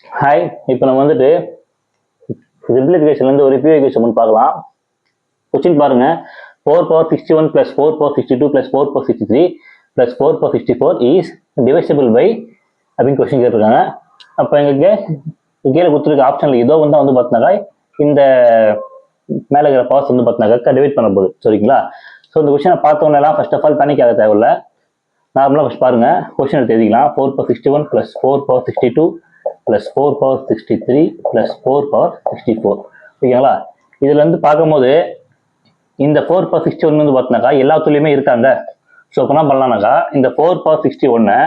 Hi, இப்போ நம்ம வந்துட்டு சிம்பிளிஃபிகேஷன்லேருந்து ஒரு பியூஎஃபிகேஷன் ஒன்று பார்க்கலாம். கொஸ்டின் பாருங்க, 4 power 61 plus 4 power 62 plus 4 power 63 plus 4 power 64 is divisible by அப்படின்னு கொஸ்டின் கேட்டிருக்காங்க. அப்போ எங்களுக்கு கீழே கொடுத்துருக்க ஆப்ஷனில் இதோ வந்து பார்த்தினாக்கா இந்த மேலே இருக்கிற பவர்ஸ் வந்து பார்த்தினாக்கா டிவைட் பண்ண போகுது. சரிங்களா? ஸோ இந்த கொஸ்டினை பார்த்தோன்னெல்லாம் ஃபர்ஸ்ட் ஆஃப் ஆல் பேனிக் ஆக தேவையில்லை. நார்மலாக ஃபஸ்ட் பாருங்க, கொஸ்டின் எடுத்து எழுதிக்கலாம். 4 power 61 plus 4 power 62 plus 4 power 63 plus 4 power 64. ஓகேங்களா? இதுல இருந்து பார்க்கும்போது இந்த 4 power 61 வந்து பார்த்தினாக்கா எல்லாத்துலேயுமே இருக்காங்க. ஸோ இப்போ என்ன பண்ணலாம்னாக்கா இந்த 4 power 61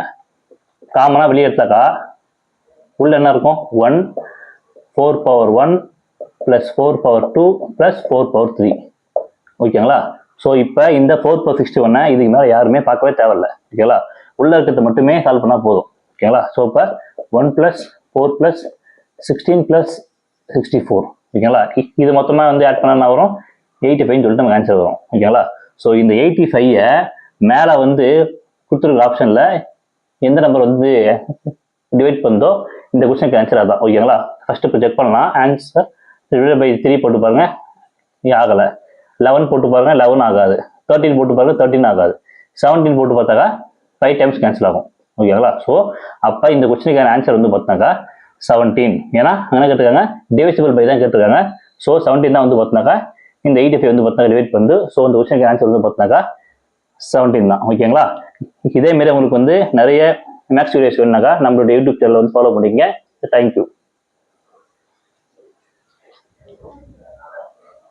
காமனாக வெளியே எடுத்தாக்கா உள்ள என்ன இருக்கும்? 1 4 power 1 plus 4 power 2 plus 4 power 3. ஓகேங்களா? ஸோ இப்போ இந்த 4 power 61 இதுக்கு மேலே யாருமே பார்க்கவே தேவையில்லை. ஓகேங்களா? உள்ள இருக்கிறது மட்டுமே சால்வ் பண்ணால் போதும். ஓகேங்களா? ஸோ இப்போ 1 plus 4 plus 16 plus 64. ஓகேங்களா? இது மொத்தமாக வந்து ஆட் பண்ணா வரும் 85 சொல்லிட்டு நமக்கு ஆன்சர் வரும். ஓகேங்களா? ஸோ இந்த 85 மேலே வந்து கொடுத்துருக்க ஆப்ஷனில் எந்த நம்பர் வந்து டிவைட் பண்ணதோ இந்த கொஸ்டினுக்கு ஆன்சர் அதான். ஓகேங்களா? ஃபர்ஸ்ட் இப்போ செக் பண்ணலாம். ஆன்சர் டிவைட் பை 3 போட்டு பாருங்க, ஆகலை. 11 போட்டு பாருங்க, 11 ஆகாது. 13 போட்டு பாருங்க, 13 ஆகாது. 17 போட்டு பார்த்தாக்கா 5 டைம்ஸ் கேன்சல் ஆகும். ஓகேங்களா? ஸோ அப்போ இந்த கொஸ்டினுக்கான ஆன்சர் வந்து பார்த்தாக்கா 17. ஏன்னா என்ன கேட்டிருக்காங்க? டிவிசிபிள் பை தான் கேட்டிருக்காங்க. ஸோ 17 தான் வந்து பார்த்தினாக்கா இந்த 85 வந்து பார்த்தினா டிவைட் பண்ணுது. ஸோ இந்த கொஸ்டினுக்கு ஆன்சர் வந்து பார்த்தினாக்கா 17 தான். ஓகேங்களா? இதேமாரி உங்களுக்கு வந்து நிறைய மேக்ஸ் வீடியோஸ் வேணுனாக்கா நம்மளோட யூடியூப் சேனல் வந்து ஃபாலோ பண்ணிக்கங்க. தேங்க்யூ.